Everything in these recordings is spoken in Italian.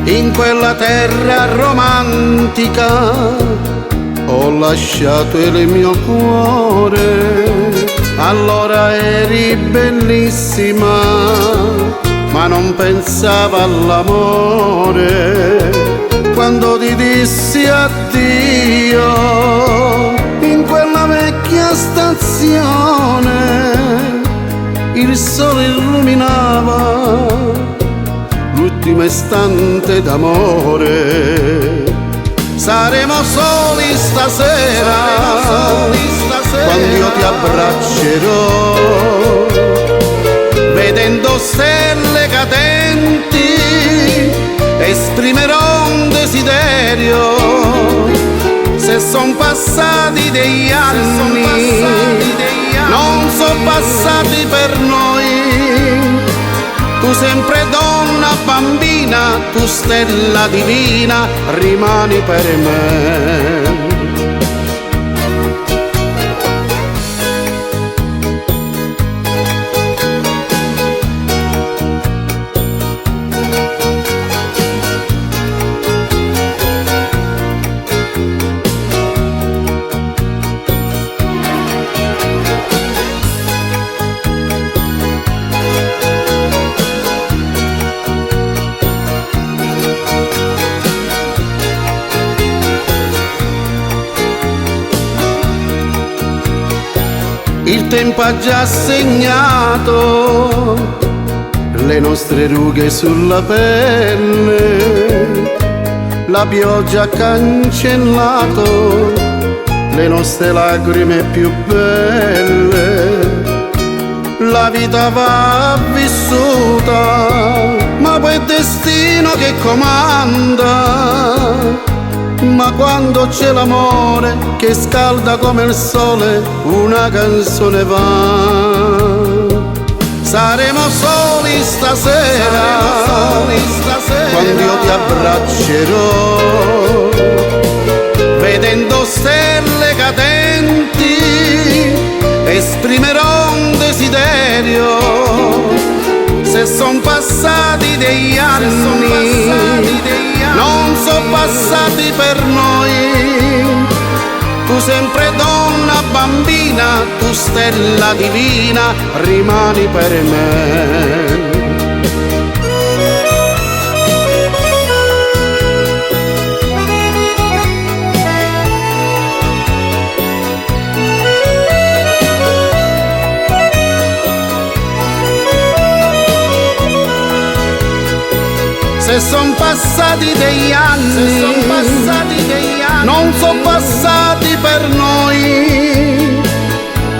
in quella terra romantica ho lasciato il mio cuore. Allora eri bellissima, ma non pensavo all'amore. Quando ti dissi addio in quella vecchia stazione, il sole illuminava l'ultimo istante d'amore. Saremo soli stasera, quando io ti abbraccerò, vedendo stelle cadenti esprimerò un desiderio. Se son passati degli anni, non son passati per noi. Tu sempre donna bambina, tu stella divina, rimani per me. Il tempo ha già segnato le nostre rughe sulla pelle, la pioggia ha cancellato le nostre lacrime più belle. La vita va vissuta, ma poi è destino che comanda. Ma quando c'è l'amore che scalda come il sole, una canzone va. Saremo soli stasera, quando io ti abbraccerò, vedendo stelle cadenti esprimerò un desiderio. Se son passati degli anni, non son passati per noi. Tu sempre donna bambina, tu stella divina, rimani per me. Se son passati degli anni, non son passati per noi.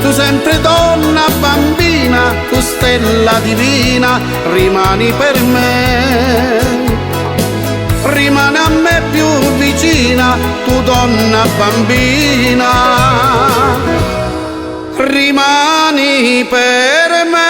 Tu sempre donna bambina, tu stella divina, rimani per me. Rimani a me più vicina, tu donna bambina, rimani per me.